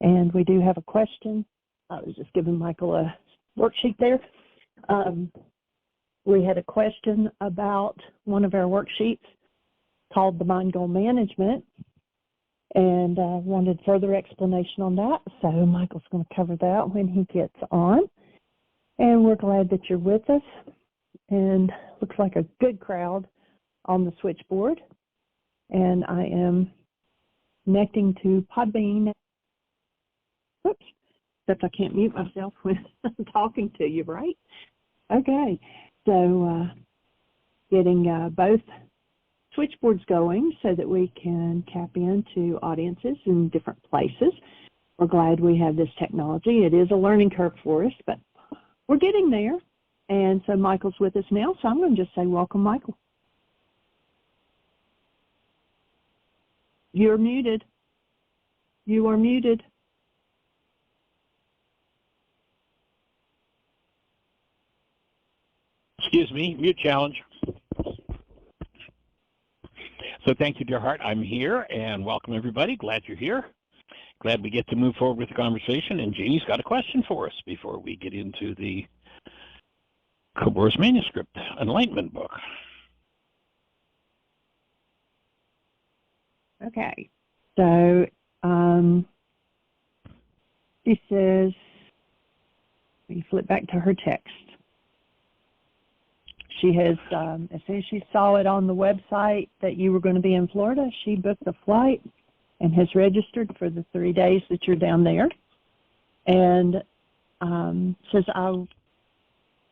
And we do have a question. I was just giving Michael a worksheet there. We had a question about one of our worksheets called the Mind Goal Management, and wanted further explanation on that. So Michael's going to cover that when he gets on. And we're glad that you're with us. And looks like a good crowd on the switchboard. And I am connecting to Podbean. Whoops, except I can't mute myself when I'm talking to you, right? Okay, so getting both switchboards going so that we can tap into audiences in different places. We're glad we have this technology. It is a learning curve for us, but we're getting there. And so Michael's with us now, so I'm going to just say welcome, Michael. You're muted. You are muted. Excuse me, mute challenge. So thank you, dear heart. I'm here, and welcome everybody. Glad you're here. Glad we get to move forward with the conversation. And Janie's got a question for us before we get into the Cobor's manuscript, Enlightenment book. Okay, so she says, let me flip back to her text. She has, as soon as she saw it on the website that you were going to be in Florida, she booked a flight and has registered for the 3 days that you're down there. And says, I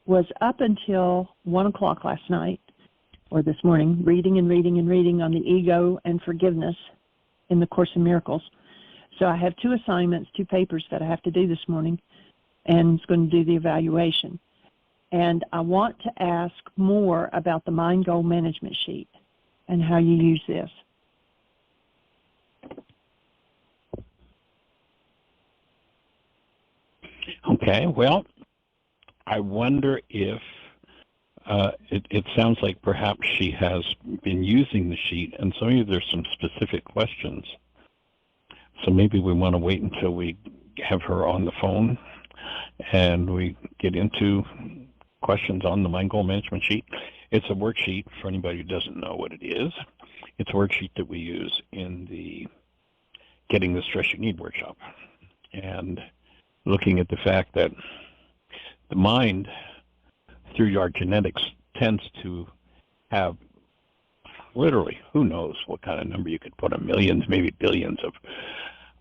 was up until 1 o'clock last night, or this morning, reading and reading and reading on the ego and forgiveness in the Course in Miracles. So I have 2 assignments, 2 papers that I have to do this morning, and it's going to do the evaluation. And I want to ask more about the Mind Goal Management Sheet and how you use this. Okay, well, I wonder if it sounds like perhaps she has been using the sheet, and so maybe there's some specific questions. So maybe we want to wait until we have her on the phone and we get into questions on the Mind Goal Management Sheet. It's a worksheet for anybody who doesn't know what it is. It's a worksheet that we use in the Getting the Stress You Need workshop. And looking at the fact that the mind, through our genetics, tends to have literally, who knows what kind of number you could put on, millions, maybe billions of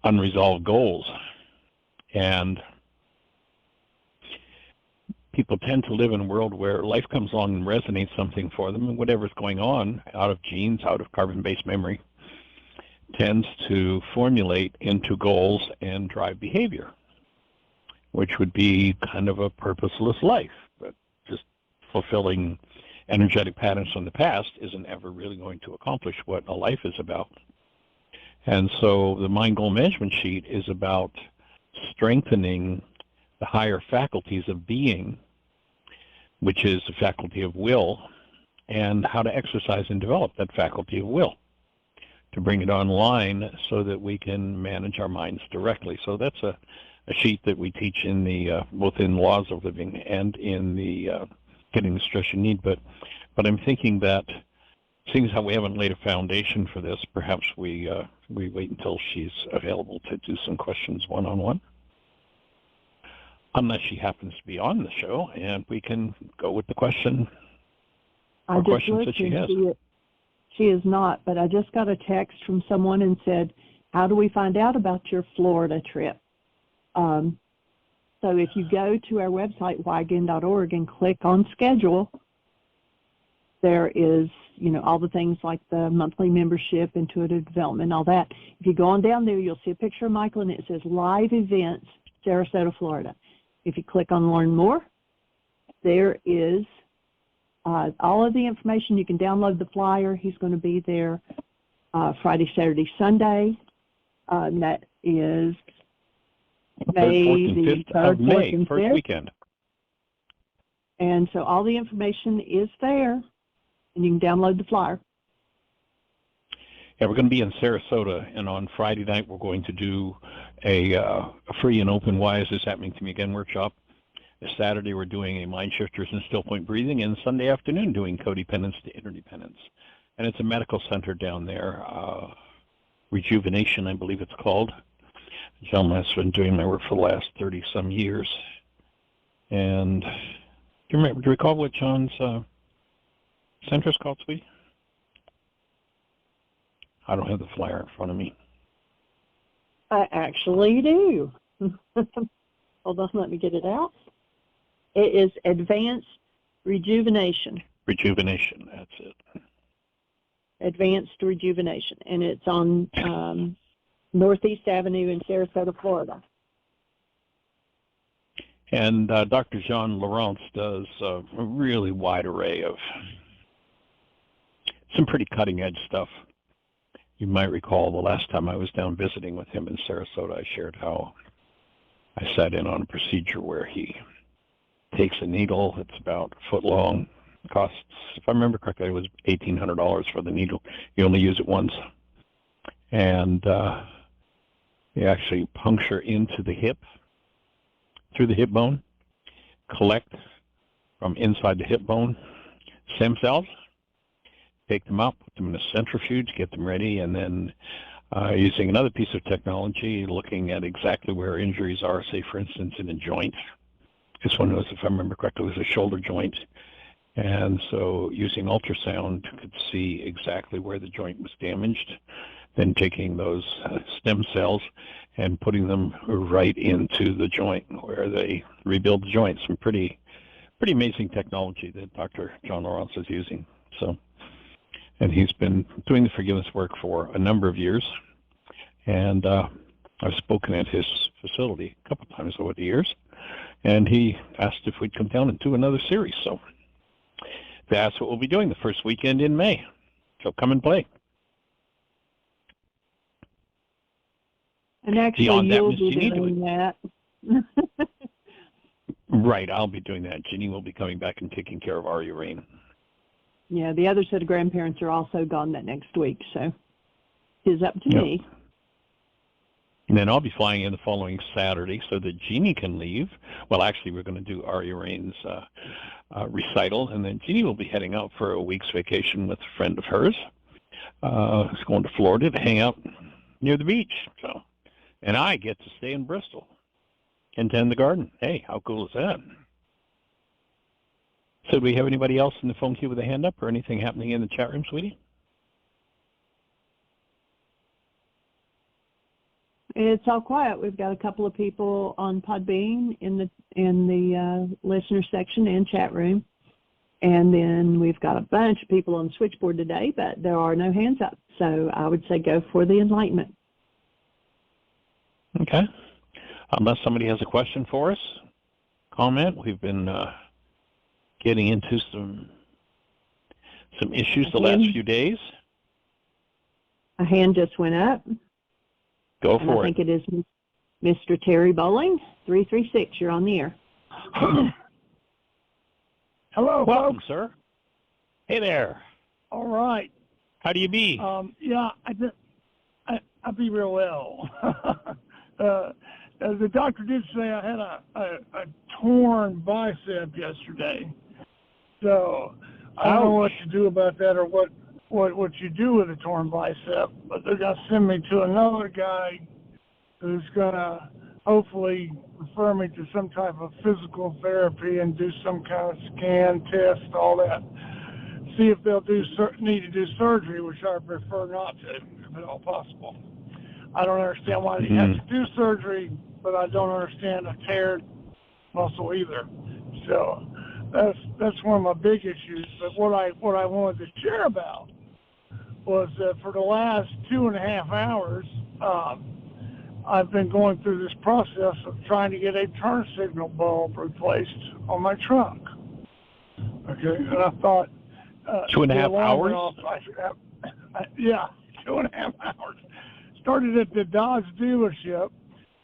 unresolved goals. And people tend to live in a world where life comes along and resonates something for them, and whatever's going on out of genes, out of carbon-based memory, tends to formulate into goals and drive behavior, which would be kind of a purposeless life. But just fulfilling energetic patterns from the past isn't ever really going to accomplish what a life is about. And so the Mind Goal Management Sheet is about strengthening the higher faculties of being, which is the faculty of will, and how to exercise and develop that faculty of will to bring it online so that we can manage our minds directly. So that's a sheet that we teach in the both in Laws of Living and in the Getting the Stress You Need. But I'm thinking that, seeing as how we haven't laid a foundation for this, perhaps we wait until she's available to do some questions one-on-one. Unless she happens to be on the show, and we can go with the question or questions that she has. She is not, but I just got a text from someone and said, how do we find out about your Florida trip? So if you go to our website, whyagain.org, and click on schedule, there is, all the things like the monthly membership, intuitive development, all that. If you go on down there, you'll see a picture of Michael, and it says live events, Sarasota, Florida. If you click on Learn More, there is all of the information. You can download the flyer. He's going to be there Friday, Saturday, Sunday. And that is May 4th and 5th of May, first weekend. And so all the information is there, and you can download the flyer. Yeah, we're going to be in Sarasota, and on Friday night we're going to do a free and open Why Is This Happening to Me Again workshop. Saturday we're doing a Mind Shifters and Still Point Breathing, and Sunday afternoon doing Codependence to Interdependence. And it's a medical center down there, Rejuvenation, I believe it's called. The gentleman has been doing my work for the last 30-some years. And do you recall what John's center is called, sweetie? I don't have the flyer in front of me. I actually do. Hold on, let me get it out. It is Advanced Rejuvenation. Rejuvenation, that's it. Advanced Rejuvenation, and it's on Northeast Avenue in Sarasota, Florida. And Dr. Jean Laurence does a really wide array of some pretty cutting-edge stuff. You might recall the last time I was down visiting with him in Sarasota, I shared how I sat in on a procedure where he takes a needle that's about a foot long, costs, if I remember correctly, it was $1,800 for the needle. You only use it once. And you actually puncture into the hip, through the hip bone, collect from inside the hip bone stem cells, take them out, put them in a centrifuge, get them ready, and then using another piece of technology, looking at exactly where injuries are, say, for instance, in a joint. This one was, if I remember correctly, was a shoulder joint. And so using ultrasound, could see exactly where the joint was damaged, then taking those stem cells and putting them right into the joint where they rebuild the joint. Some pretty amazing technology that Dr. John Laurence is using. So, and he's been doing the forgiveness work for a number of years. And I've spoken at his facility a couple times over the years. And he asked if we'd come down and do another series. So that's what we'll be doing the first weekend in May. So come and play. And actually, you'll be doing that. Right, I'll be doing that. Ginny will be coming back and taking care of Aria Rain. Yeah, the other set of grandparents are also gone that next week, so it's up to me. And then I'll be flying in the following Saturday so that Jeannie can leave. Well, actually, we're going to do Aria Rain's recital, and then Jeannie will be heading out for a week's vacation with a friend of hers. Who's going to Florida to hang out near the beach. So, and I get to stay in Bristol and tend the garden. Hey, how cool is that? So do we have anybody else in the phone queue with a hand up or anything happening in the chat room, sweetie? It's all quiet. We've got a couple of people on Podbean in the listener section and chat room. And then we've got a bunch of people on the switchboard today, but there are no hands up. So I would say go for the Enlightenment. Okay. Unless somebody has a question for us, comment. We've been getting into some issues the last few days. A hand just went up. Go for it. I think it is Mr. Terry Bowling, 336. You're on the air. Hello, welcome, folks. Sir. Hey there. All right. How do you be? Yeah, I be real well. The doctor did say I had a torn bicep yesterday, so I don't know what to do about that or what you do with a torn bicep. But they're gonna send me to another guy who's gonna hopefully refer me to some type of physical therapy and do some kind of scan, test, all that. See if they'll need to do surgery, which I prefer not to, if at all possible. I don't understand why they have to do surgery, but I don't understand a teared muscle either. So that's one of my big issues. But what I wanted to share about was that for the last 2.5 hours, I've been going through this process of trying to get a turn signal bulb replaced on my truck. Okay, and I thought 2.5 hours? Yeah, 2.5 hours. Started at the Dodge dealership.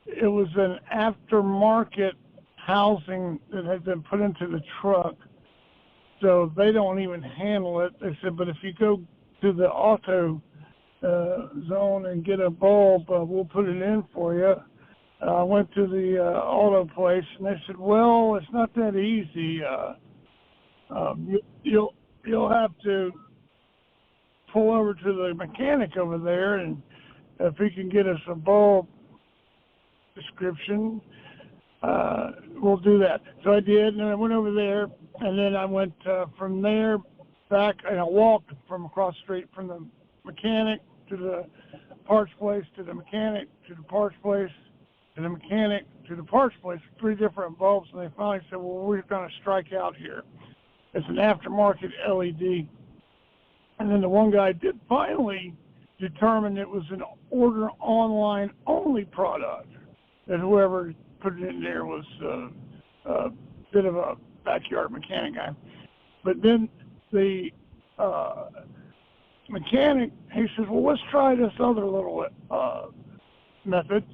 It was an aftermarket housing that had been put into the truck, so they don't even handle it. They said, but if you go to the auto zone and get a bulb, we'll put it in for you. I went to the auto place, and they said, well, it's not that easy. You'll have to pull over to the mechanic over there, and if he can get us a bulb description, we'll do that. So I did, and I went over there, and then I went from there back, and I walked from across the street from the mechanic to the parts place, to the mechanic, to the parts place, to the mechanic, to the parts place, 3 different bulbs, and they finally said, well, we're going to strike out here. It's an aftermarket LED. And then the one guy did finally determine it was an order online only product, that whoever put it in there was a bit of a backyard mechanic guy. But then the mechanic, he says, well, let's try this other little method.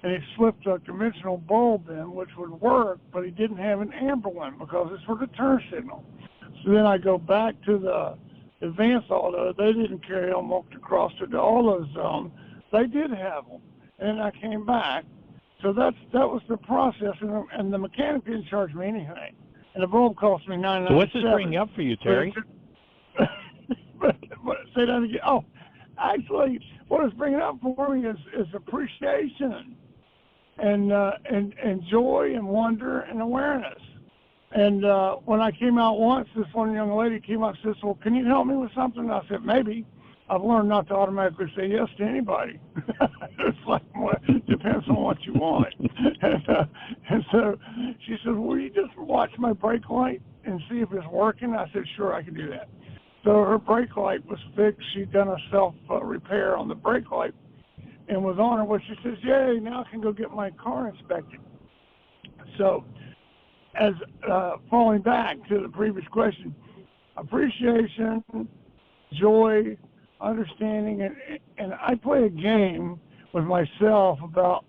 And he slipped a conventional bulb in, which would work, but he didn't have an amber one because it's for the turn signal. So then I go back to the advanced auto. They didn't carry them, walked across to the auto zone. They did have them. And I came back. So that was the process, and the mechanic didn't charge me anything. And the bulb cost me $9.97. So what's this bringing up for you, Terry? But say that again. Oh, actually, what it's bringing up for me is appreciation and joy and wonder and awareness. And when I came out once, this one young lady came up and says, well, can you help me with something? And I said, maybe. I've learned not to automatically say yes to anybody. It's like, well, it depends on what you want. And so she said, will you just watch my brake light and see if it's working? I said, sure, I can do that. So her brake light was fixed. She'd done a self-repair on the brake light and was on her. Well, she says, yay, now I can go get my car inspected. So as falling back to the previous question, appreciation, joy, understanding, and I play a game with myself about,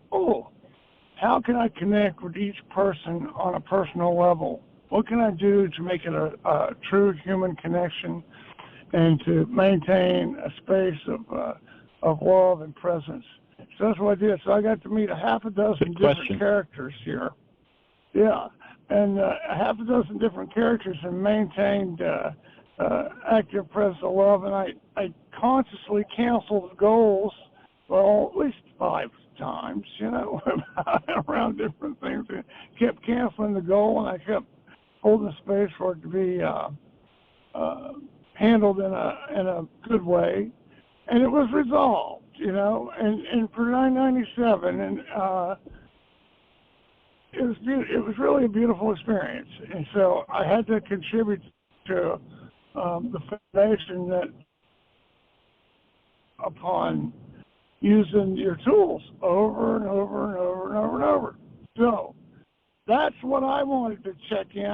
how can I connect with each person on a personal level? What can I do to make it a true human connection and to maintain a space of love and presence? So that's what I did. So I got to meet a half a dozen different characters here. Yeah, and a half a dozen different characters and maintained active presence of love, and I consciously canceled goals, well, at least 5 times, around different things. I kept canceling the goal, and I kept holding space for it to be handled in a good way, and it was resolved, and for $9.97, and it was really a beautiful experience, and so I had to contribute to the foundation that upon using your tools over and over and over and over and over. So that's what I wanted to check in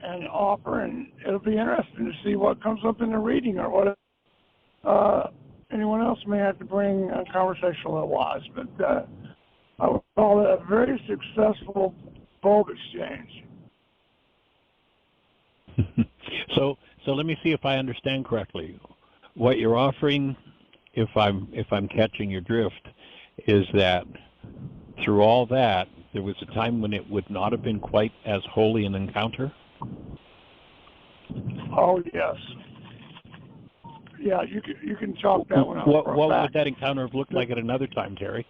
and offer, and it'll be interesting to see what comes up in the reading or what anyone else may have to bring conversational-wise. But I would call it a very successful bulb exchange. So let me see if I understand correctly. What you're offering, if I'm catching your drift, is that through all that, there was a time when it would not have been quite as holy an encounter? Oh, yes. Yeah, you can chalk that one up. What would that encounter have looked like at another time, Terry?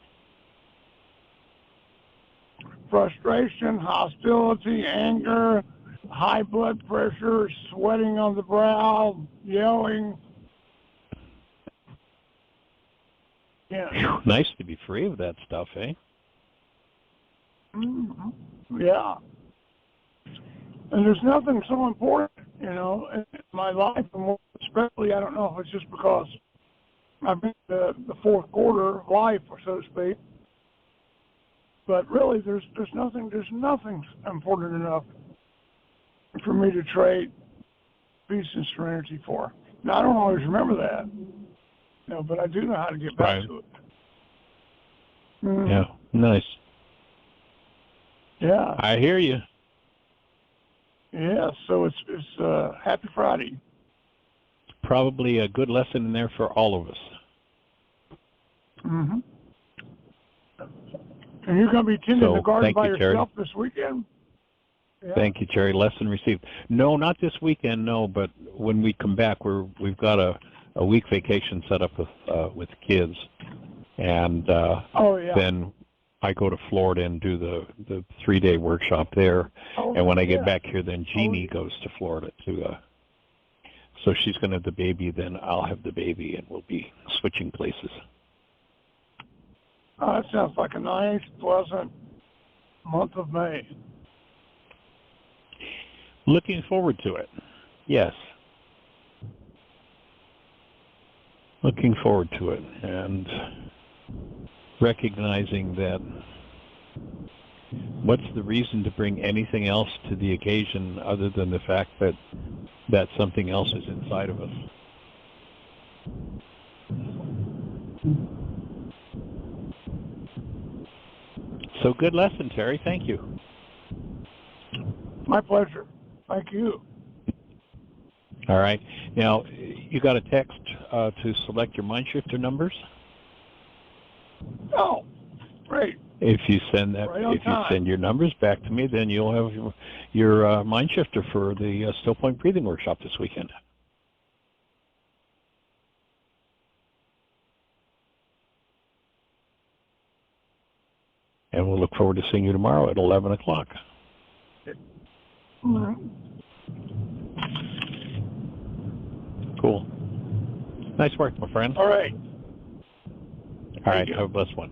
Frustration, hostility, anger, high blood pressure, sweating on the brow, yelling. Yeah. Nice to be free of that stuff, eh? Mm-hmm. Yeah. And there's nothing so important, in my life, and especially, I don't know if it's just because I've been in the fourth quarter of life, or so to speak, but really, there's nothing important enough for me to trade peace and serenity for. Now, I don't always remember that, but I do know how to get back to it. Yeah, nice. Yeah. I hear you. Yeah, so it's Happy Friday. Probably a good lesson in there for all of us. Mm-hmm. And you're going to be tending the garden by yourself this weekend? Yeah. Thank you, Terry. Lesson received. No, not this weekend, no, but when we come back, we've got a week vacation set up with kids. And then I go to Florida and do the 3-day workshop there. And when I get back here, then Jeannie goes to Florida so she's going to have the baby, then I'll have the baby, and we'll be switching places. Oh, that sounds like a nice, pleasant month of May. Looking forward to it. Yes. Looking forward to it, and recognizing that what's the reason to bring anything else to the occasion other than the fact that something else is inside of us. So good lesson, Terry. Thank you. My pleasure. Thank you. All right. Now, you got a text to select your mind shifter numbers? Oh, great. If you send that, you send your numbers back to me, then you'll have your mind shifter for the Still Point Breathing Workshop this weekend. And we'll look forward to seeing you tomorrow at 11 o'clock. All right. Cool. Nice work, my friend. All right. All right. Have a blessed one.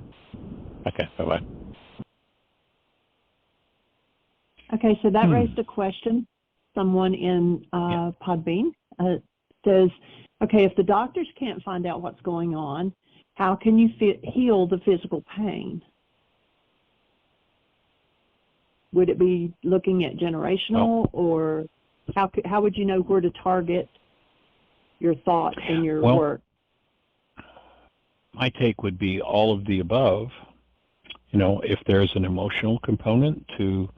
Okay. Bye-bye. Okay, so that raised a question. Someone in Podbean says, okay, if the doctors can't find out what's going on, how can you heal the physical pain? Would it be looking at generational, or how would you know where to target your thoughts and your work? My take would be all of the above. You know, if there's an emotional component to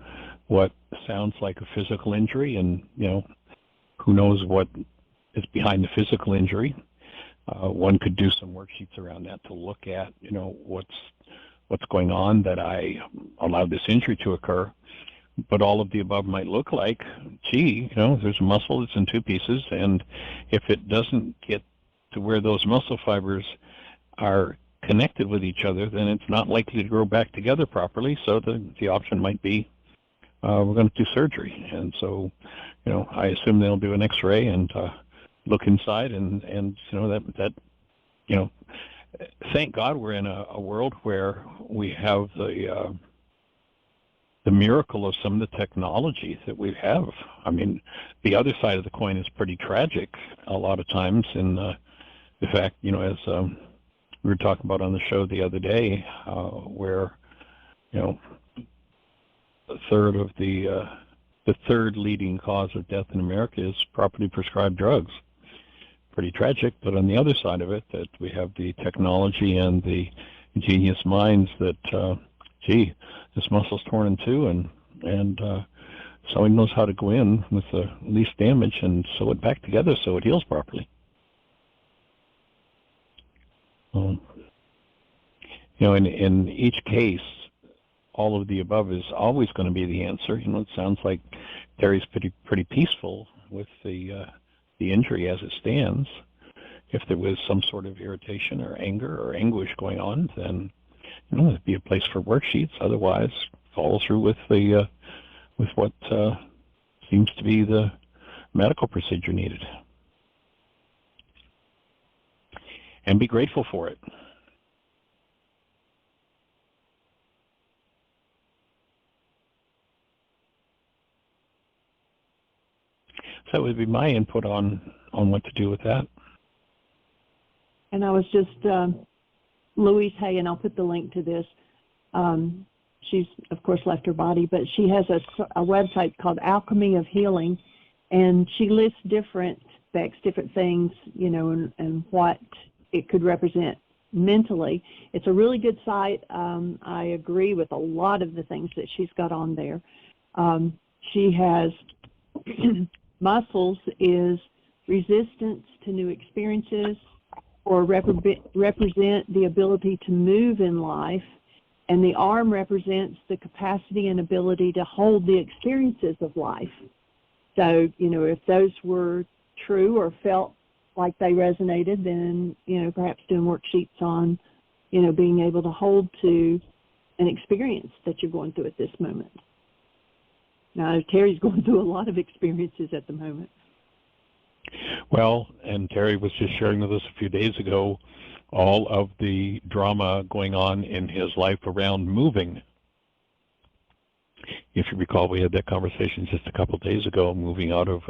what sounds like a physical injury, and, you know, who knows what is behind the physical injury, one could do some worksheets around that to look at, you know, what's going on that I allowed this injury to occur. But all of the above might look like, gee, you know, there's a muscle that's in two pieces, and if it doesn't get to where those muscle fibers are connected with each other, then it's not likely to grow back together properly. So the option might be we're going to do surgery. And so, you know, I assume they'll do an X-ray and look inside, and you know, that you know, thank God we're in a world where we have the miracle of some of the technology that we have. I mean, the other side of the coin is pretty tragic a lot of times in the fact, you know, as we were talking about on the show the other day, where, you know, the third leading cause of death in America is properly prescribed drugs. Pretty tragic, but on the other side of it, that we have the technology and the genius minds that, gee, this muscle's torn in two, and someone knows how to go in with the least damage and sew it back together so it heals properly. You know, in each case, all of the above is always going to be the answer. You know, it sounds like Terry's pretty peaceful with the injury as it stands. If there was some sort of irritation or anger or anguish going on, then, you know, there'd be a place for worksheets. Otherwise, follow through with what seems to be the medical procedure needed, and be grateful for it. So that would be my input on what to do with that. And I was just, Louise Hay, and I'll put the link to this. She's, of course, left her body, but she has a website called Alchemy of Healing, and she lists different aspects, different things, you know, and what it could represent mentally. It's a really good site. I agree with a lot of the things that she's got on there. She has muscles is resistance to new experiences, or represent the ability to move in life, and the arm represents the capacity and ability to hold the experiences of life. So, if those were true or felt like they resonated, then, perhaps doing worksheets on, being able to hold to an experience that you're going through at this moment. Now, Terry's going through a lot of experiences at the moment. Well, and Terry was just sharing with us a few days ago all of the drama going on in his life around moving. If you recall, we had that conversation just a couple of days ago, moving out of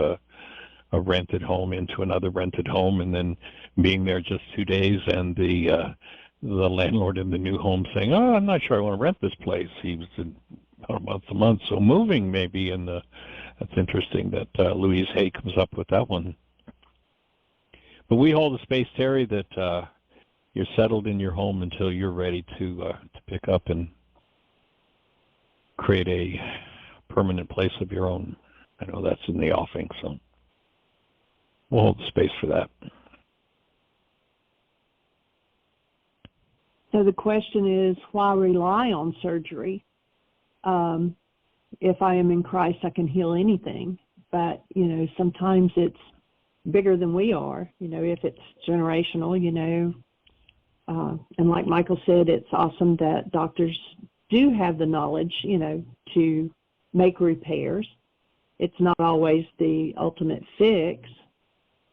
a rented home into another rented home, and then being there just 2 days, and the landlord in the new home saying, "Oh, I'm not sure I want to rent this place." He was about a month, so moving maybe, and that's interesting that Louise Hay comes up with that one. But we hold the space, Terry, that you're settled in your home until you're ready to pick up and create a permanent place of your own. I know that's in the offing, so we'll hold the space for that. So the question is, why rely on surgery? If I am in Christ, I can heal anything. But, sometimes it's bigger than we are, if it's generational, and like Michael said, it's awesome that doctors do have the knowledge, to make repairs. It's not always the ultimate fix.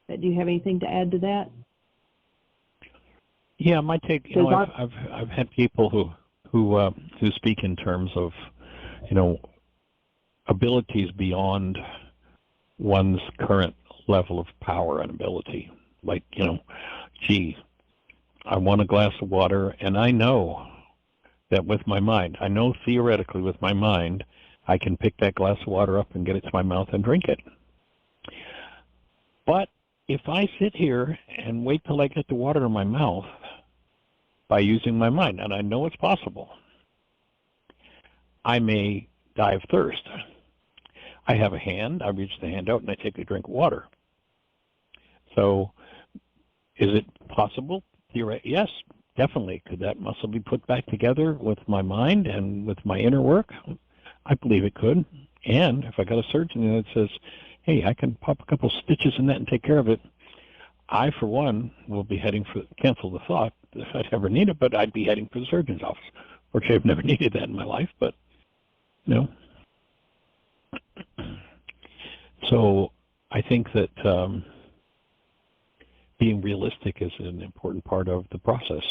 But do you have anything to add to that? Yeah, my take. I've had people who speak in terms of, abilities beyond one's current level of power and ability. Like, gee, I want a glass of water, and I know that with my mind, I know theoretically with my mind, I can pick that glass of water up and get it to my mouth and drink it. But if I sit here and wait till I get the water in my mouth by using my mind, and I know it's possible, I may die of thirst. I have a hand, I reach the hand out, and I take a drink of water. So is it possible? Yes, definitely. Could that muscle be put back together with my mind and with my inner work? I believe it could. And if I got a surgeon that says, hey, I can pop a couple stitches in that and take care of it, I, for one, will be heading for, cancel the thought if I'd ever need it, but I'd be heading for the surgeon's office. Fortunately, I've never needed that in my life, but, So I think that being realistic is an important part of the process.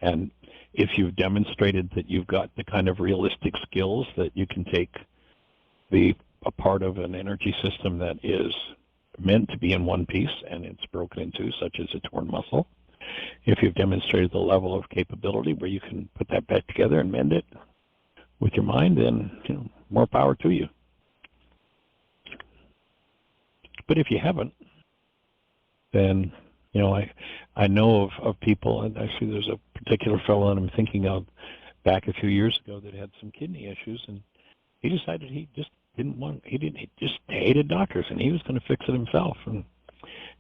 And if you've demonstrated that you've got the kind of realistic skills that you can take a part of an energy system that is meant to be in one piece and it's broken in two, such as a torn muscle, if you've demonstrated the level of capability where you can put that back together and mend it with your mind, then more power to you. But if you haven't, then I know of people, and actually there's a particular fellow that I'm thinking of back a few years ago that had some kidney issues, and he decided he just he just hated doctors, and he was going to fix it himself. And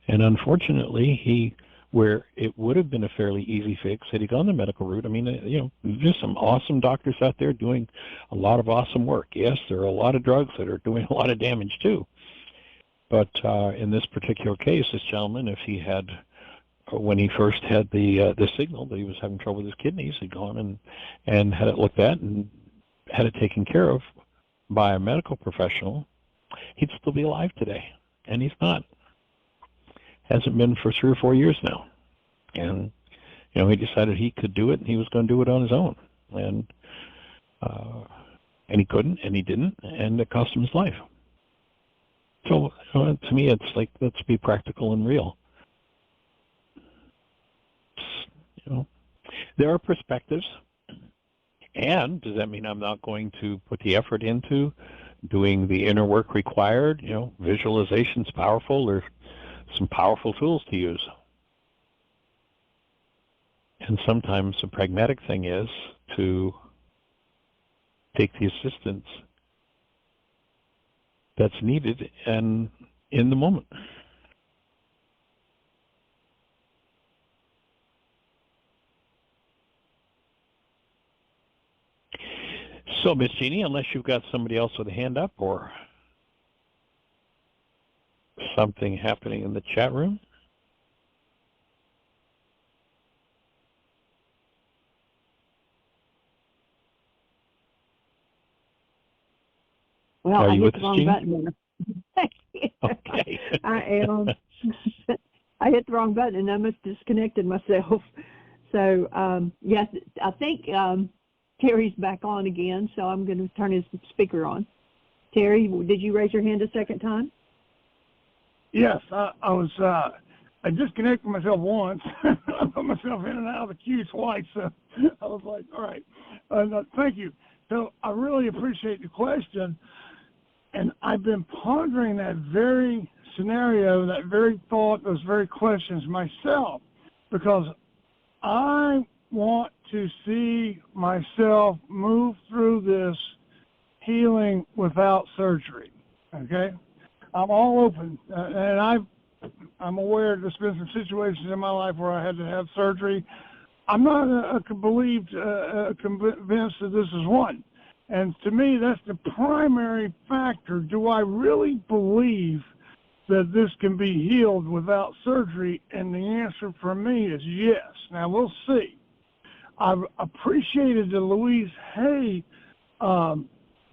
unfortunately, where it would have been a fairly easy fix had he gone the medical route. I mean, there's some awesome doctors out there doing a lot of awesome work. Yes, there are a lot of drugs that are doing a lot of damage too. But in this particular case, this gentleman, if he had, when he first had the signal that he was having trouble with his kidneys, he'd gone and had it looked at and had it taken care of by a medical professional, he'd still be alive today. And he's not. Hasn't been for 3 or 4 years now. And, he decided he could do it, and he was going to do it on his own. And he couldn't, and he didn't, and it cost him his life. So to me, it's like, let's be practical and real. There are perspectives. And does that mean I'm not going to put the effort into doing the inner work required? Visualization's powerful. There's some powerful tools to use. And sometimes the pragmatic thing is to take the assistance that's needed and in the moment. So, Miss Jeannie, unless you've got somebody else with a hand up or something happening in the chat room. Well, Are I you hit with the us, wrong Jeannie? button there. Okay. I am. I hit the wrong button and I must have disconnected myself. So, yes, I think Terry's back on again, so I'm going to turn his speaker on. Terry, did you raise your hand a second time? Yes, I disconnected myself once. I put myself in and out of the queue twice, so I was like, all right. Thank you. So I really appreciate the question, and I've been pondering that very scenario, that very thought, those very questions myself, because I want to see myself move through this healing without surgery, okay? I'm all open, and I'm aware there's been some situations in my life where I had to have surgery. I'm not convinced that this is one. And to me, that's the primary factor. Do I really believe that this can be healed without surgery? And the answer for me is yes. Now, we'll see. I've appreciated the Louise Hay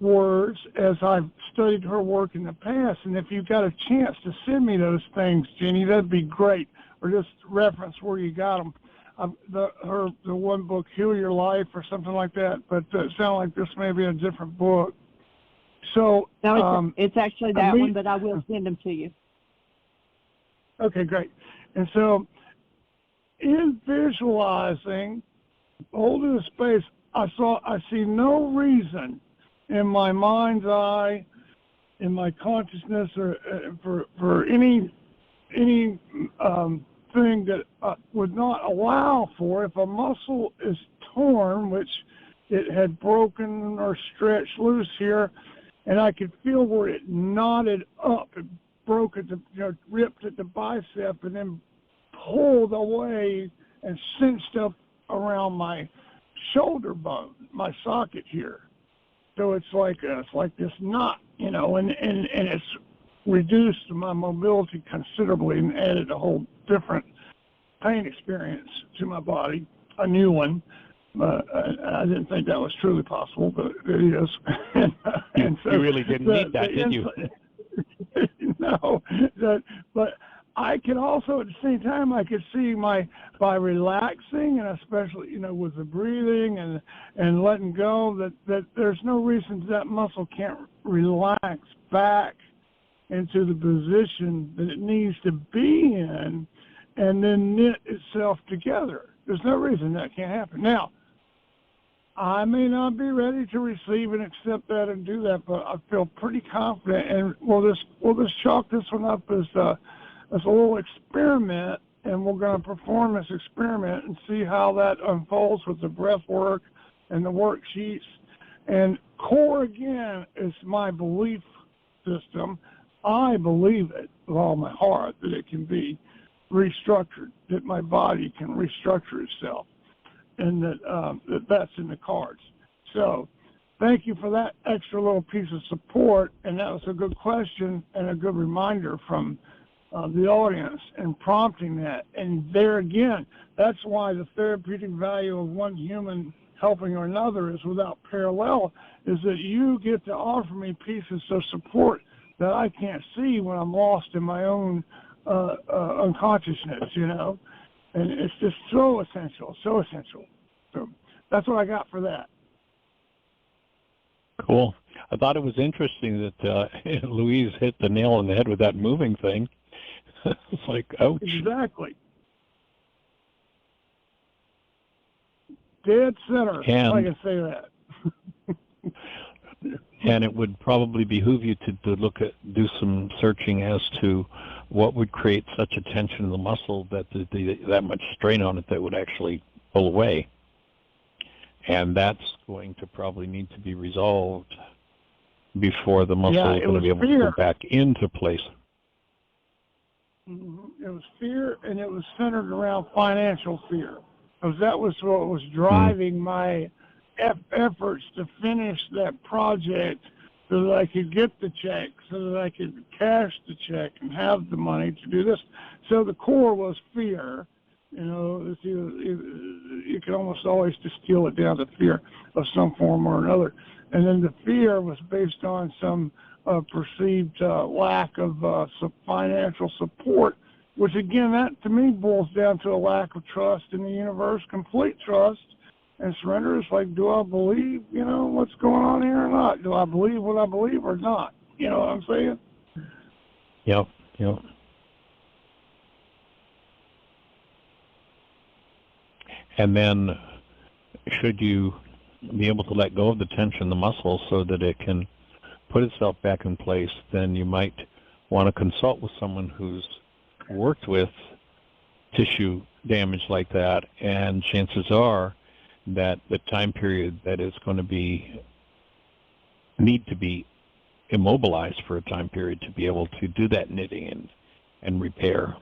words as I've studied her work in the past, and if you've got a chance to send me those things, Jenny, that'd be great, or just reference where you got them. The one book, Heal Your Life, or something like that, but it sounds like this may be a different book. So no, it's actually that one, but I will send them to you. Okay, great. And so in visualizing, holding the space, I see no reason in my mind's eye, in my consciousness, or for any thing that would not allow for, if a muscle is torn, which it had broken or stretched loose here, and I could feel where it knotted up, it broke at ripped at the bicep, and then pulled away and cinched up around my shoulder bone, my socket here. So it's like this knot, and it's reduced my mobility considerably and added a whole different pain experience to my body, a new one. I didn't think that was truly possible, but it is. And so you really didn't need that, did you? No, but I can also, at the same time, I could see by relaxing, and especially, with the breathing and letting go, that there's no reason that muscle can't relax back into the position that it needs to be in and then knit itself together. There's no reason that can't happen. Now, I may not be ready to receive and accept that and do that, but I feel pretty confident, and we'll just chalk this one up as a little experiment, and we're going to perform this experiment and see how that unfolds with the breath work and the worksheets. And core, again, is my belief system. I believe it with all my heart that it can be restructured, that my body can restructure itself, and that's in the cards. So thank you for that extra little piece of support, and that was a good question and a good reminder from the audience and prompting that. And there again, that's why the therapeutic value of one human helping another is without parallel, is that you get to offer me pieces of support that I can't see when I'm lost in my own unconsciousness, and it's just so essential, so essential. So that's what I got for that. Cool. I thought it was interesting that Louise hit the nail on the head with that moving thing. It's like, ouch. Exactly. Dead center, if I can say that. And it would probably behoove you to do some searching as to what would create such a tension in the muscle that that much strain on it that would actually pull away. And that's going to probably need to be resolved before the muscle is going to be able to go back into place. It was fear, and it was centered around financial fear, because that was what was driving my efforts to finish that project so that I could get the check, so that I could cash the check and have the money to do this. So the core was fear. You know, you can almost always distill it down to fear of some form or another. And then the fear was based on some perceived lack of some financial support, which again, that to me boils down to a lack of trust in the universe, complete trust and surrender. Is like, do I believe, you know, what's going on here or not? Do I believe what I believe or not? You know what I'm saying? Yep, yep. And then should you be able to let go of the tension in the muscle so that it can put itself back in place, then you might want to consult with someone who's worked with tissue damage like that, and chances are that the time period that is going to need to be immobilized for a time period to be able to do that knitting and repair.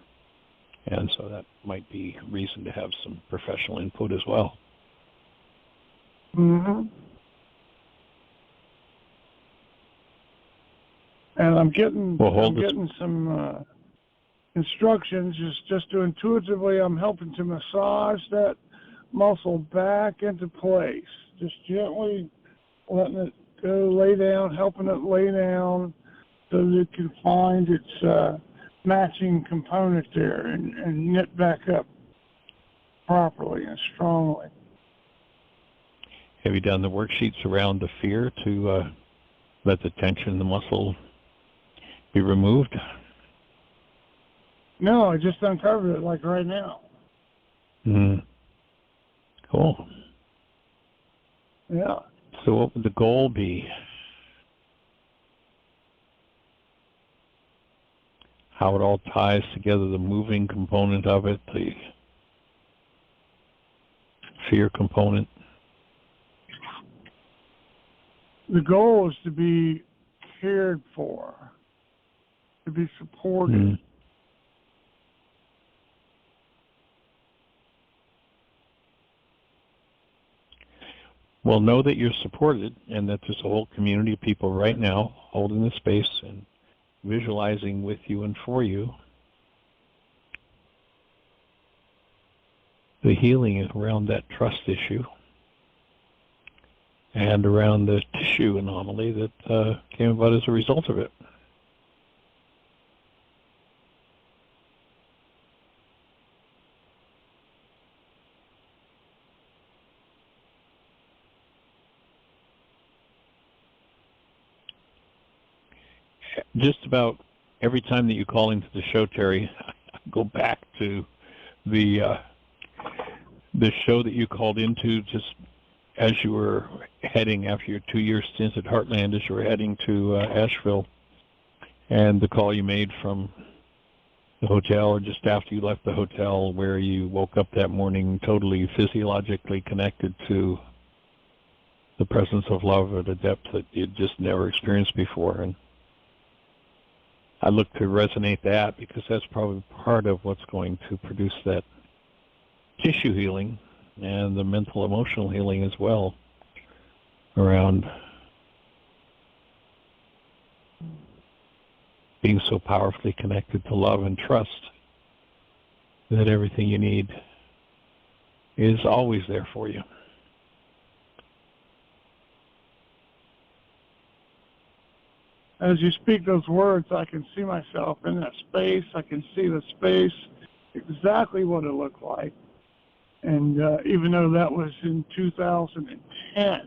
And so that might be reason to have some professional input as well. Mm-hmm. And I'm getting some instructions just to intuitively, I'm helping to massage that muscle back into place. Just gently letting it go, lay down, helping it lay down so that it can find its matching component there and knit back up properly and strongly. Have you done the worksheets around the fear to let the tension in the muscle be removed? No, I just uncovered it like right now. Mm-hmm. Cool. Yeah. So what would the goal be? How it all ties together, the moving component of it, the fear component? The goal is to be cared for, to be supported. Mm. Well, know that you're supported and that there's a whole community of people right now holding the space and visualizing with you and for you the healing around that trust issue and around the tissue anomaly that came about as a result of it. Just about every time that you call into the show, Terry, I go back to the show that you called into just as you were heading after your 2-year stint at Heartland, as you were heading to Asheville, and the call you made from the hotel or just after you left the hotel, where you woke up that morning totally physiologically connected to the presence of love at a depth that you'd just never experienced before. And I look to resonate that because that's probably part of what's going to produce that tissue healing and the mental emotional healing as well around being so powerfully connected to love and trust that everything you need is always there for you. As you speak those words, I can see myself in that space. I can see the space, exactly what it looked like. And even though that was in 2010,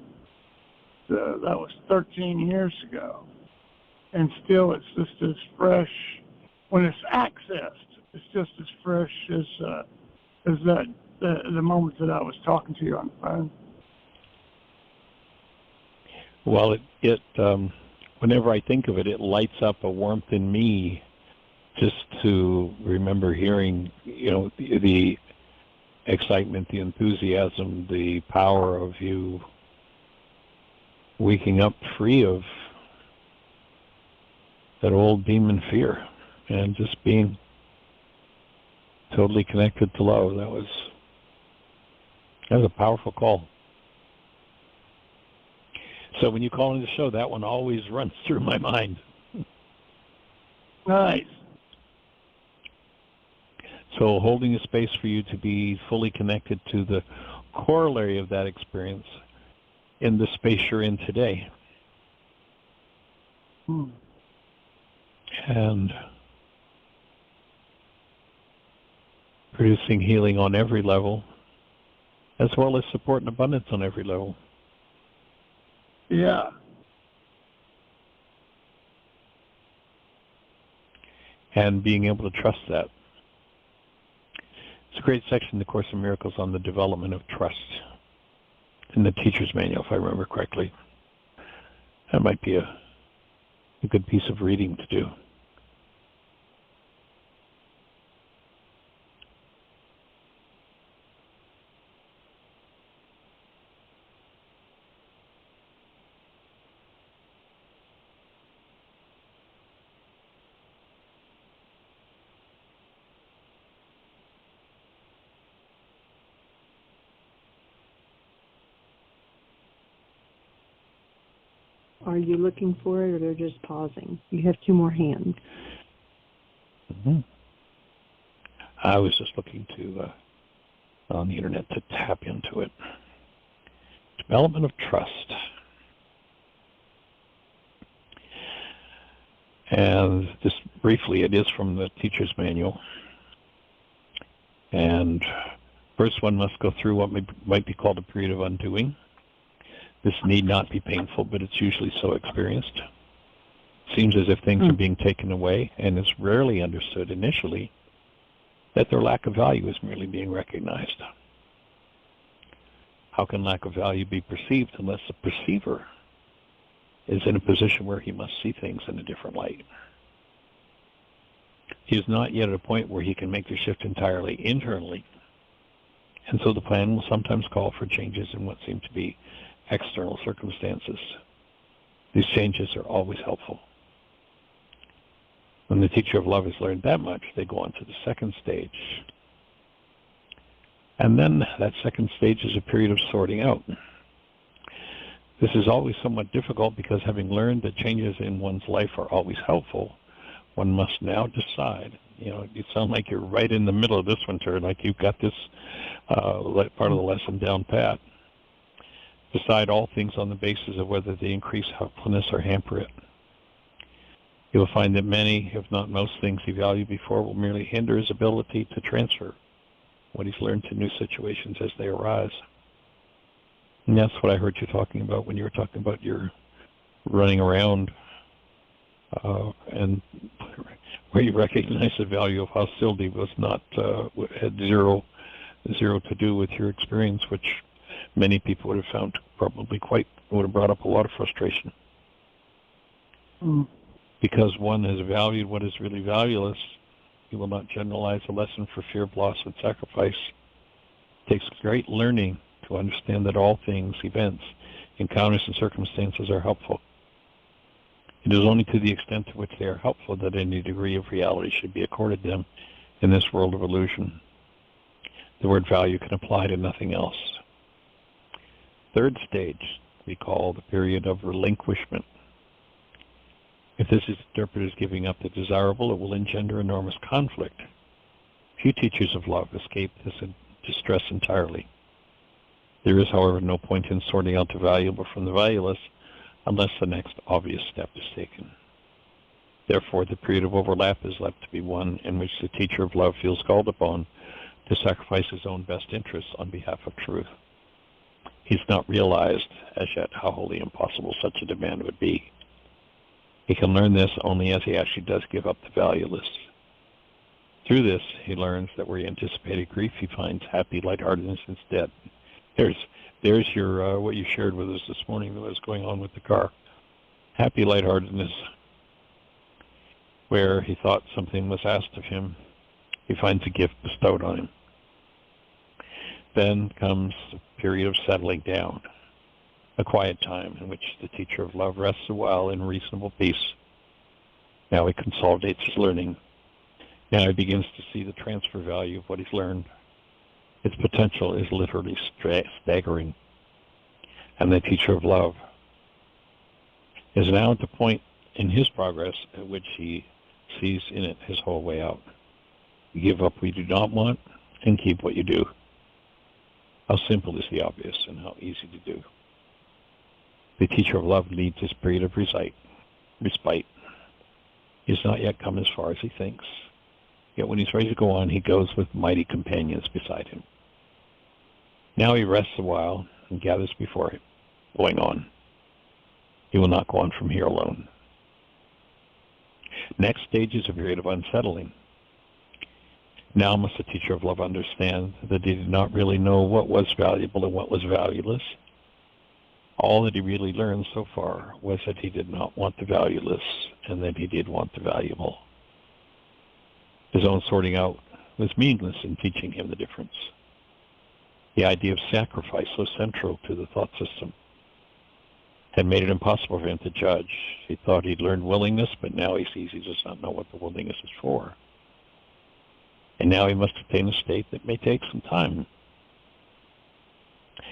that was 13 years ago, and still it's just as fresh. When it's accessed, it's just as fresh as that the moment that I was talking to you on the phone. Well, it whenever I think of it, it lights up a warmth in me just to remember hearing, the excitement, the enthusiasm, the power of you waking up free of that old demon fear and just being totally connected to love. That was a powerful call. So when you call in the show, that one always runs through my mind. Nice. So holding a space for you to be fully connected to the corollary of that experience in the space you're in today. And producing healing on every level, as well as support and abundance on every level. Yeah. And being able to trust that. It's a great section in the Course in Miracles on the development of trust in the teacher's manual, if I remember correctly. That might be a good piece of reading to do. Are you looking for it, or they're just pausing? You have two more hands. I was just looking to on the internet to tap into it. Development of trust. And just briefly, it is from the teacher's manual. And first one must go through what might be called a period of undoing. This need not be painful, but it's usually so experienced. It seems as if things are being taken away, and it's rarely understood initially that their lack of value is merely being recognized. How can lack of value be perceived unless the perceiver is in a position where he must see things in a different light? He is not yet at a point where he can make the shift entirely internally, and so the plan will sometimes call for changes in what seem to be external circumstances. These changes are always helpful. When the teacher of love has learned that much, they go on to the second stage. And then that second stage is a period of sorting out. This is always somewhat difficult because having learned that changes in one's life are always helpful, one must now decide. You sound like you're right in the middle of this one, Terry, like you've got this part of the lesson down pat. Decide all things on the basis of whether they increase helpfulness or hamper it. You will find that many, if not most things he valued before will merely hinder his ability to transfer what he's learned to new situations as they arise. And that's what I heard you talking about when you were talking about your running around and where you recognize the value of hostility was not, had zero to do with your experience, which many people would have found probably would have brought up a lot of frustration. Because one has valued what is really valueless, he will not generalize a lesson for fear of loss and sacrifice. It takes great learning to understand that all things, events, encounters, and circumstances are helpful. It is only to the extent to which they are helpful that any degree of reality should be accorded them in this world of illusion. The word value can apply to nothing else. Third stage we call the period of relinquishment. If this is interpreted as giving up the desirable, it will engender enormous conflict. Few teachers of love escape this distress entirely. There is, however, no point in sorting out the valuable from the valueless unless the next obvious step is taken. Therefore, the period of overlap is left to be one in which the teacher of love feels called upon to sacrifice his own best interests on behalf of truth. He's not realized as yet how wholly impossible such a demand would be. He can learn this only as he actually does give up the valueless. Through this, he learns that where he anticipated grief, he finds happy lightheartedness instead. There's your what you shared with us this morning, what was going on with the car. Happy lightheartedness, where he thought something was asked of him, he finds a gift bestowed on him. Then comes a period of settling down, a quiet time in which the teacher of love rests a while in reasonable peace. Now he consolidates his learning. Now he begins to see the transfer value of what he's learned. Its potential is literally staggering. And the teacher of love is now at the point in his progress at which he sees in it his whole way out. You give up what you do not want and keep what you do. How simple is the obvious and how easy to do. The teacher of love needs this period of respite. He has not yet come as far as he thinks. Yet when he's ready to go on, he goes with mighty companions beside him. Now he rests a while and gathers before him, going on. He will not go on from here alone. Next stage is a period of unsettling. Now must the teacher of love understand that he did not really know what was valuable and what was valueless. All that he really learned so far was that he did not want the valueless and that he did want the valuable. His own sorting out was meaningless in teaching him the difference. The idea of sacrifice, so central to the thought system, had made it impossible for him to judge. He thought he'd learned willingness, but now he sees he does not know what the willingness is for. And now he must attain a state that may take some time.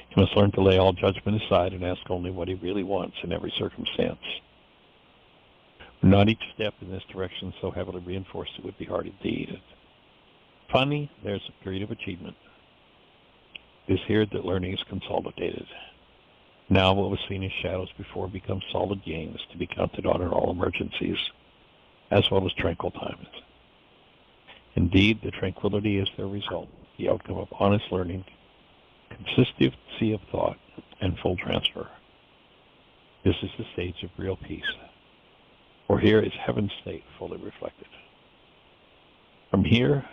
He must learn to lay all judgment aside and ask only what he really wants in every circumstance. Not each step in this direction so heavily reinforced it would be hard indeed. Finally, there's a period of achievement. It is here that learning is consolidated. Now what was seen as shadows before becomes solid gains to be counted on in all emergencies, as well as tranquil times. Indeed, the tranquility is their result, the outcome of honest learning, consistency of thought, and full transfer. This is the stage of real peace, for here is heaven's state fully reflected. From here,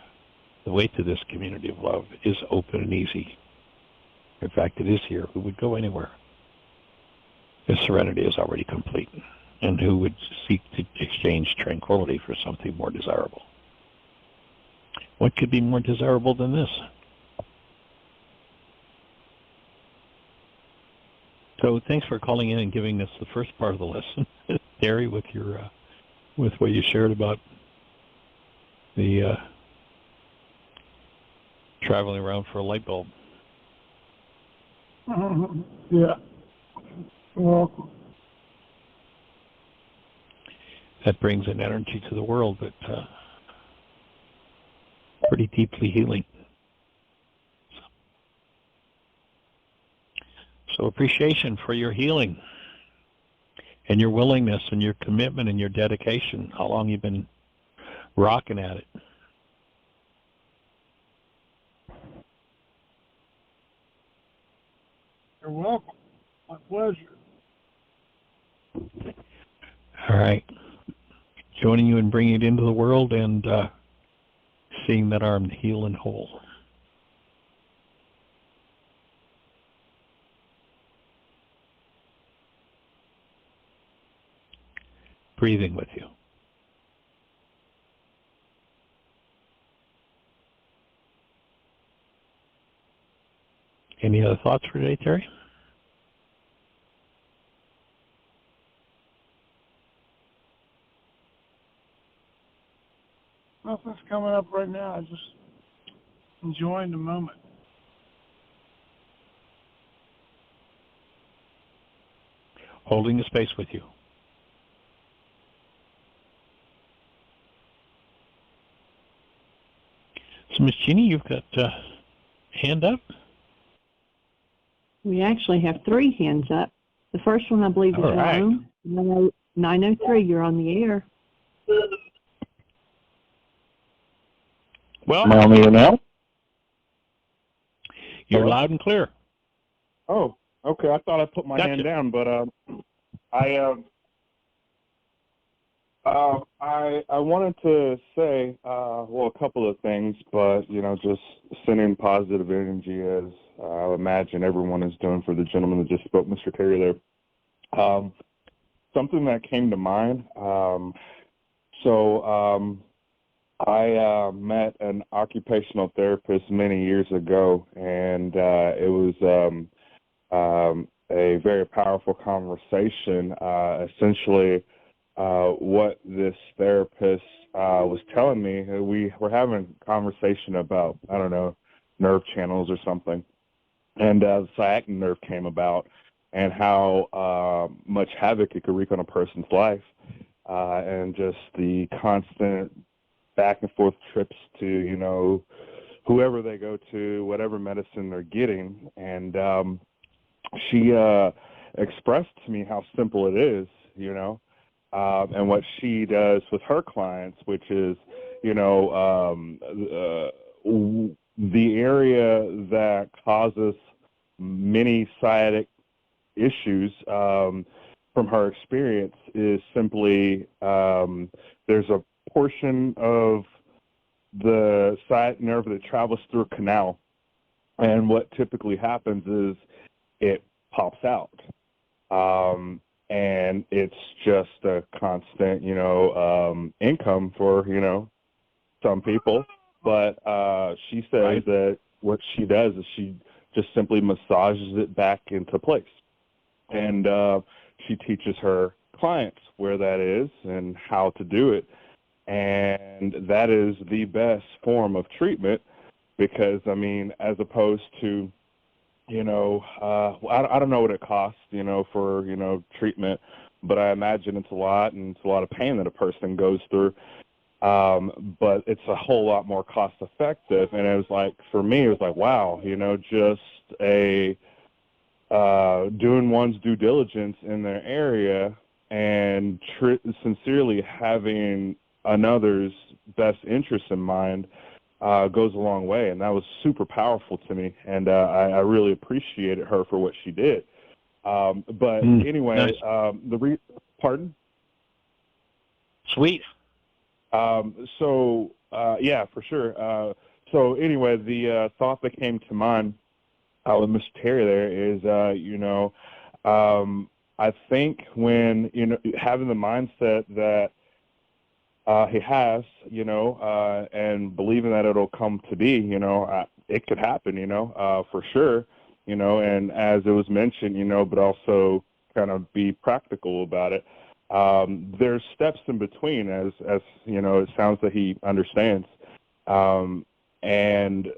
the way to this community of love is open and easy. In fact, it is here who would go anywhere. His serenity is already complete, and who would seek to exchange tranquility for something more desirable. What could be more desirable than this? So thanks for calling in and giving us the first part of the lesson, Terry, with your with what you shared about the traveling around for a light bulb. Yeah. Well, that brings an energy to the world that pretty deeply healing. So appreciation for your healing and your willingness and your commitment and your dedication. How long you've been rocking at it. you're welcome. My pleasure. All right. Joining you and bringing it into the world and seeing that arm heal and whole. Breathing with you. Any other thoughts for today, Terry? Nothing's coming up right now. I'm just enjoying the moment. Holding the space with you. So, Miss Jeannie, you've got hand up? We actually have 3 hands up. The first one, I believe, is Joan. 903, you're on the air. Well, Am I on the air now? you're Hello? loud and clear. Oh, okay. I thought I put my hand down, but I wanted to say well, a couple of things, but just sending positive energy as I imagine everyone is doing for the gentleman that just spoke, Mr. Terry there. Something that came to mind. I met an occupational therapist many years ago, and it was a very powerful conversation. Essentially, what this therapist was telling me, we were having a conversation about, I don't know, nerve channels or something, and the sciatic nerve came about. and how much havoc it could wreak on a person's life, and just the constant back and forth trips to, you know, whoever they go to, whatever medicine they're getting. And she expressed to me how simple it is, you know, and what she does with her clients, which is, you know, the area that causes many sciatic issues, from her experience, is simply there's a portion of the sciatic nerve that travels through a canal, and what typically happens is it pops out, and it's just a constant, you know, income for, you know, some people. But she says that what she does is she just simply massages it back into place, and she teaches her clients where that is and how to do it. And that is the best form of treatment, because, I mean, as opposed to, you know, I don't know what it costs, you know, for, you know, treatment, but I imagine it's a lot, and it's a lot of pain that a person goes through. But it's a whole lot more cost effective. And it was like, for me, it was like, wow, you know, just doing one's due diligence in their area and sincerely having another's best interest in mind goes a long way. And that was super powerful to me, and I really appreciated her for what she did. But anyway, nice. Pardon? Sweet. So yeah, for sure. So anyway, the thought that came to mind with Mr. Terry there is, you know, I think when, you know, having the mindset that he has, you know, and believing that it'll come to be, you know, it could happen, you know, for sure, you know, and as it was mentioned, you know, but also kind of be practical about it. There's steps in between, as you know, it sounds that he understands. And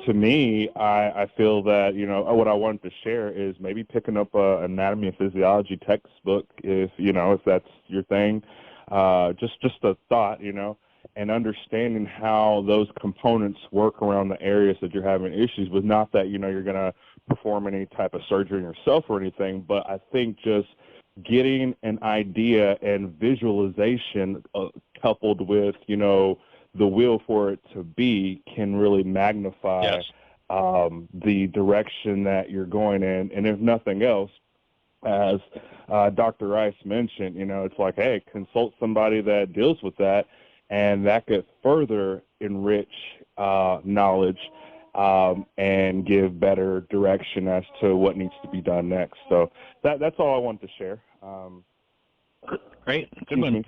to me, I feel that, you know, what I wanted to share is maybe picking up an anatomy and physiology textbook, if, you know, if that's your thing. Just a thought, you know, and understanding how those components work around the areas that you're having issues with. Not that, you know, you're going to perform any type of surgery yourself or anything, but I think just getting an idea and visualization coupled with, you know, the will for it to be can really magnify the direction that you're going in. And if nothing else, as Dr. Ryce mentioned, you know, it's like, hey, consult somebody that deals with that, and that could further enrich knowledge and give better direction as to what needs to be done next. So that's all I wanted to share. Great. Good one.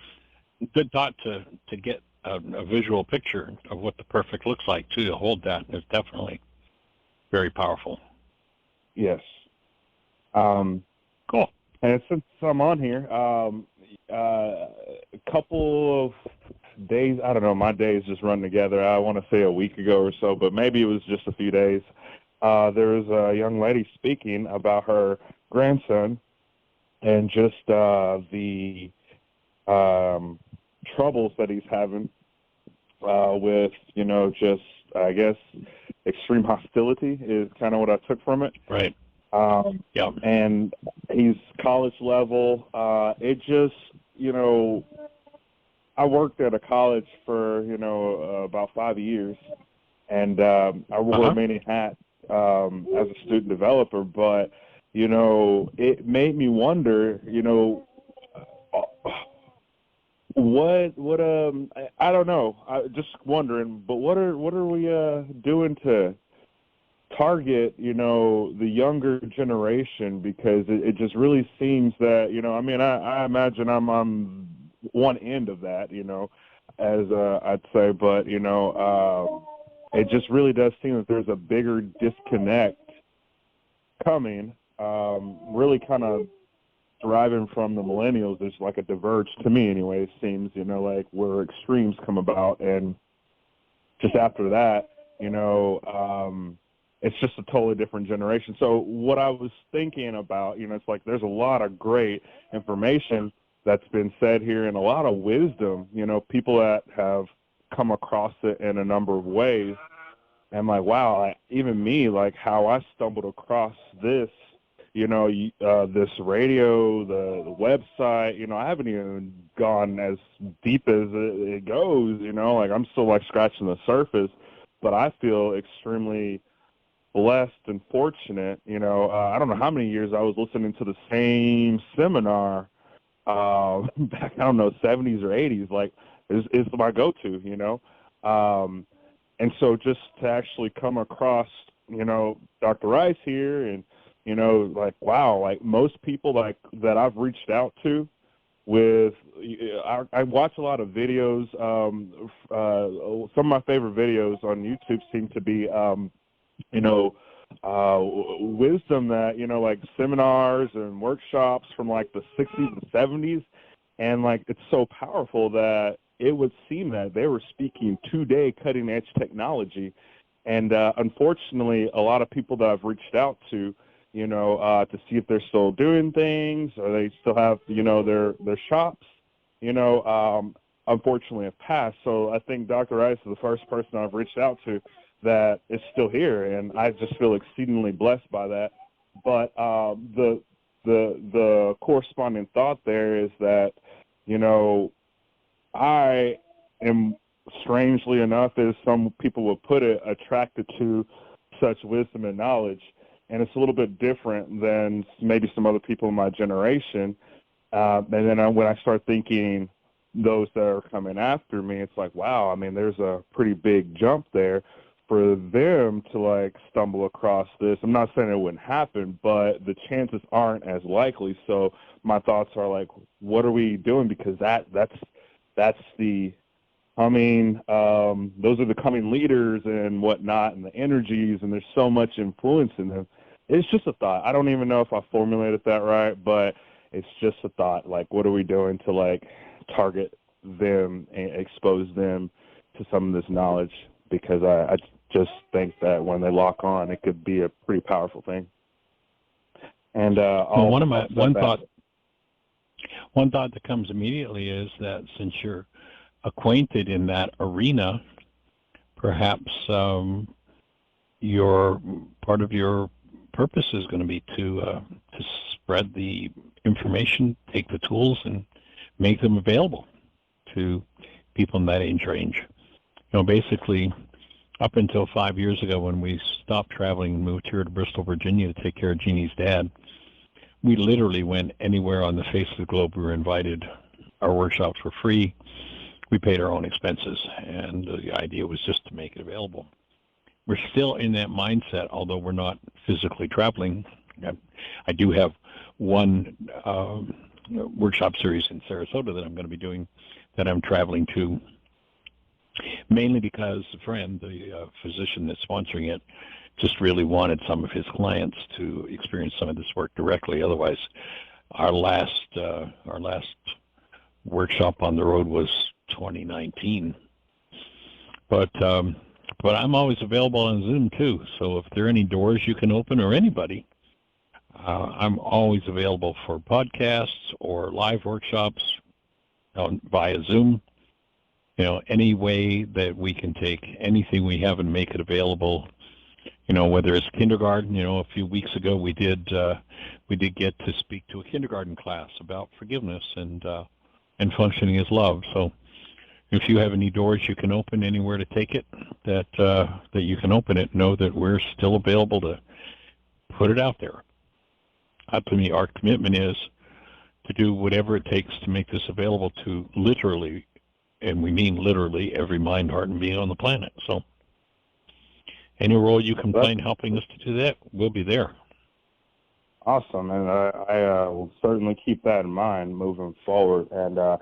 Good thought to get a visual picture of what the perfect looks like, too. To hold that is definitely very powerful. Yes. Cool. And since I'm on here, a couple of days, I don't know, my days just run together. I want to say a week ago or so, but maybe it was just a few days. There was a young lady speaking about her grandson and just the troubles that he's having with, you know, just, I guess, extreme hostility is kind of what I took from it. Right. Yeah. And he's college level. It just, you know, I worked at a college for, you know, about 5 years, and I wore many hats as a student developer, but, you know, it made me wonder, you know, what I don't know. I just wondering, but what are we doing to target, you know, the younger generation? Because it just really seems that, you know, I mean, I imagine I'm on one end of that, you know, as I'd say, but, you know, it just really does seem that there's a bigger disconnect coming, really kind of deriving from the millennials. There's like a diverge, to me anyway, it seems, you know, like where extremes come about, and just after that, you know, it's just a totally different generation. So what I was thinking about, it's like there's a lot of great information that's been said here and a lot of wisdom, people that have come across it in a number of ways. And like, wow, even me, like how I stumbled across this, this radio, the website, I haven't even gone as deep as it goes, like I'm still like scratching the surface, but I feel extremely blessed and fortunate. I don't know how many years I was listening to the same seminar back, I don't know, 70s or 80s, like is my go-to, and so just to actually come across, Dr. Ryce here and, like, wow, like most people like that I've reached out to with, I watch a lot of videos. Some of my favorite videos on YouTube seem to be, wisdom that, like seminars and workshops from like the 60s and 70s. And like, it's so powerful that it would seem that they were speaking today cutting edge technology. And unfortunately, a lot of people that I've reached out to, to see if they're still doing things or they still have, their shops, unfortunately have passed. So I think Dr. Ryce is the first person I've reached out to that is still here, and I just feel exceedingly blessed by that. But the corresponding thought there is that, I am, strangely enough, as some people would put it, attracted to such wisdom and knowledge. And it's a little bit different than maybe some other people in my generation. And then when I start thinking those that are coming after me, it's like, wow, I mean, there's a pretty big jump there for them to like stumble across this. I'm not saying it wouldn't happen, but the chances aren't as likely. So my thoughts are like, what are we doing? Because that's the coming, those are the coming leaders and whatnot, and the energies, and there's so much influence in them. It's just a thought. I don't even know if I formulated that right, but it's just a thought. Like, what are we doing to like target them and expose them to some of this knowledge? Because I just think that when they lock on, it could be a pretty powerful thing. And one thought that comes immediately is that since you're acquainted in that arena, perhaps your part of your purpose is going to be to spread the information, take the tools, and make them available to people in that age range. Basically, up until 5 years ago when we stopped traveling and moved here to Bristol, Virginia to take care of Jeannie's dad, we literally went anywhere on the face of the globe we were invited. Our workshops were free. We paid our own expenses, and the idea was just to make it available. We're still in that mindset, although we're not physically traveling. I do have one workshop series in Sarasota that I'm going to be doing that I'm traveling to, mainly because a friend, the physician that's sponsoring it, just really wanted some of his clients to experience some of this work directly. Otherwise, our last workshop on the road was 2019. But I'm always available on Zoom too. So if there are any doors you can open, or anybody, I'm always available for podcasts or live workshops via Zoom. Any way that we can take anything we have and make it available. Whether it's kindergarten. A few weeks ago we did get to speak to a kindergarten class about forgiveness and functioning as love. So if you have any doors you can open anywhere to take it, that you can open it, know that we're still available to put it out there. To me, our commitment is to do whatever it takes to make this available to literally, and we mean literally, every mind, heart, and being on the planet. So any role you can play in helping us to do that, we'll be there. Awesome, and I will certainly keep that in mind moving forward. And I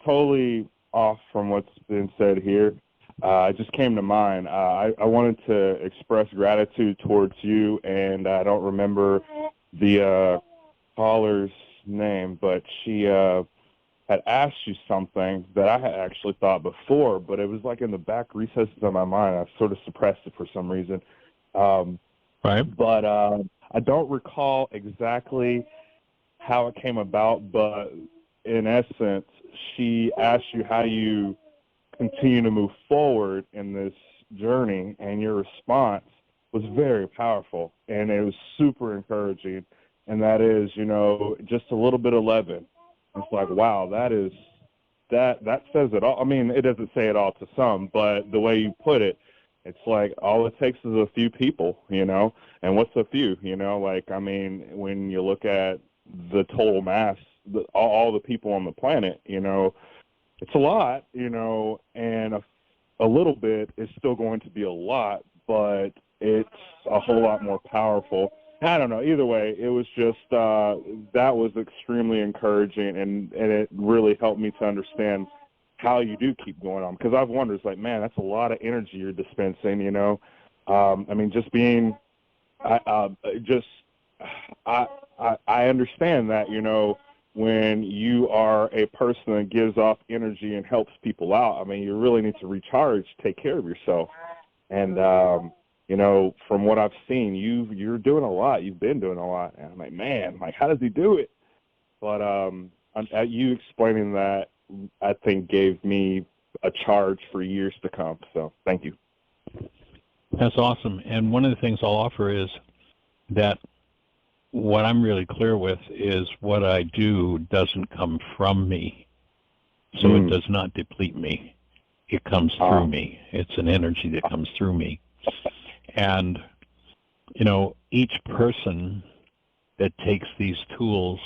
totally off from what's been said here. It just came to mind. I wanted to express gratitude towards you, and I don't remember the caller's name, but she had asked you something that I had actually thought before, but it was like in the back recesses of my mind. I sort of suppressed it for some reason. Right. But I don't recall exactly how it came about, but in essence, she asked you how you continue to move forward in this journey, and your response was very powerful, and it was super encouraging. And that is, just a little bit of leaven. It's like, wow, that says it all. I mean, it doesn't say it all to some, but the way you put it, it's like all it takes is a few people, and what's a few, when you look at the total mass, all the people on the planet, it's a lot, and a little bit is still going to be a lot, but it's a whole lot more powerful. I don't know. Either way, it was just that was extremely encouraging, and it really helped me to understand how you do keep going on. Because I've wondered, it's like, man, that's a lot of energy you're dispensing. Just being, I understand that, when you are a person that gives off energy and helps people out, you really need to recharge, take care of yourself, and from what I've seen, you're doing a lot. You've been doing a lot. And I'm like, man, how does he do it? But you explaining that, I think, gave me a charge for years to come. So thank you. That's awesome. And one of the things I'll offer is that what I'm really clear with is what I do doesn't come from me. So it does not deplete me. It comes through me. It's an energy that comes through me. And, each person that takes these tools,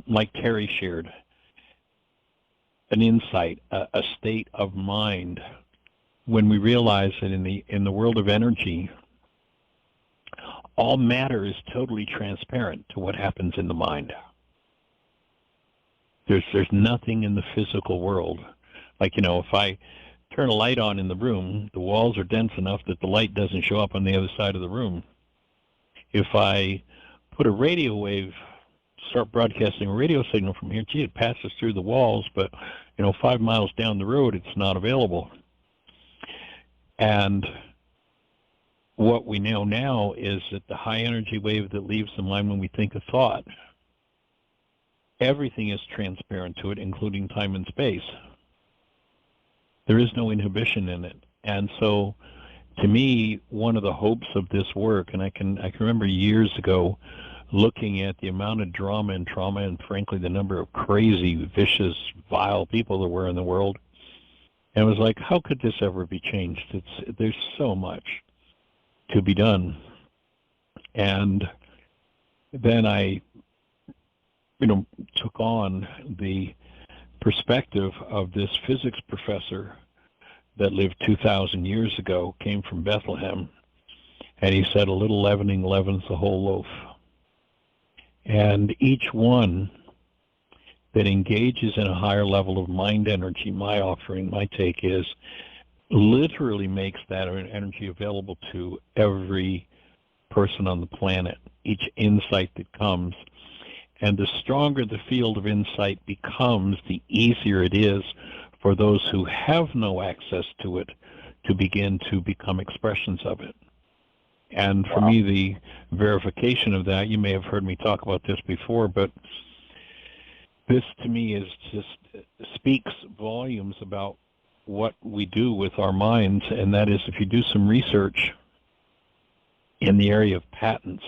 like Terry shared, an insight, a state of mind, when we realize that in the world of energy, all matter is totally transparent to what happens in the mind. There's nothing in the physical world. Like, if I turn a light on in the room, the walls are dense enough that the light doesn't show up on the other side of the room. If I put a radio wave, start broadcasting a radio signal from here, it passes through the walls, but 5 miles down the road, it's not available. And what we know now is that the high energy wave that leaves the mind when we think a thought, everything is transparent to it, including time and space. There is no inhibition in it. And so, to me, one of the hopes of this work, and I can remember years ago looking at the amount of drama and trauma and, frankly, the number of crazy, vicious, vile people there were in the world, and it was like, how could this ever be changed? There's so much to be done. And then I, took on the perspective of this physics professor that lived 2,000 years ago, came from Bethlehem, and he said a little leavening leavens the whole loaf. And each one that engages in a higher level of mind energy, my offering, my take is, literally makes that energy available to every person on the planet, each insight that comes. And the stronger the field of insight becomes, the easier it is for those who have no access to it to begin to become expressions of it. And for me, the verification of that, you may have heard me talk about this before, but this to me is just speaks volumes about what we do with our minds, and that is, if you do some research in the area of patents,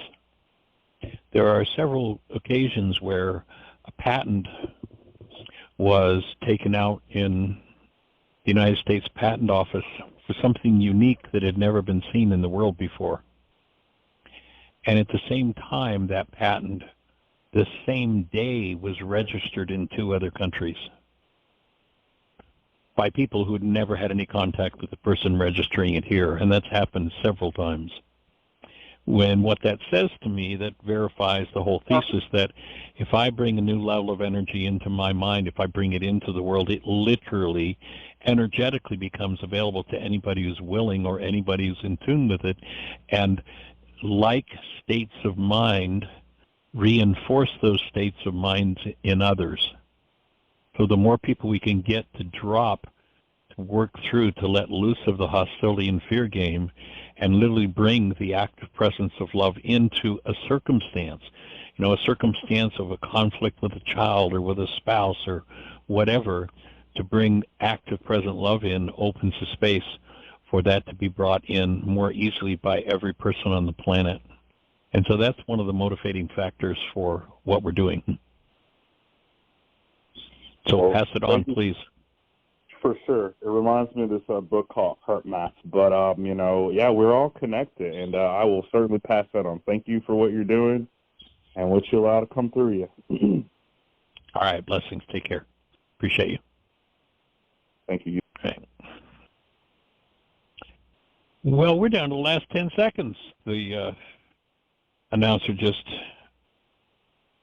there are several occasions where a patent was taken out in the United States Patent Office for something unique that had never been seen in the world before. And at the same time, that patent, the same day, was registered in 2 other countries by people who had never had any contact with the person registering it here, and that's happened several times. When what that says to me, that verifies the whole thesis that if I bring a new level of energy into my mind, if I bring it into the world, it literally, energetically becomes available to anybody who's willing or anybody who's in tune with it. And like states of mind, reinforce those states of mind in others. So the more people we can get to drop, to work through, to let loose of the hostility and fear game, and literally bring the active presence of love into a circumstance. You know, a circumstance of a conflict with a child or with a spouse or whatever, to bring active present love in opens the space for that to be brought in more easily by every person on the planet. And so that's one of the motivating factors for what we're doing. So Well, pass it on, please. For sure. It reminds me of this book called Heart Math. But, you know, yeah, we're all connected, and I will certainly pass that on. Thank you for what you're doing and what you allow to come through you. All right, blessings. Take care. Appreciate you. Thank you. Okay. Well, we're down to the last 10 seconds. The announcer just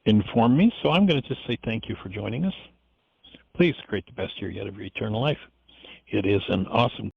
informed me, so I'm going to just say thank you for joining us. Please create the best year yet of your eternal life. It is an awesome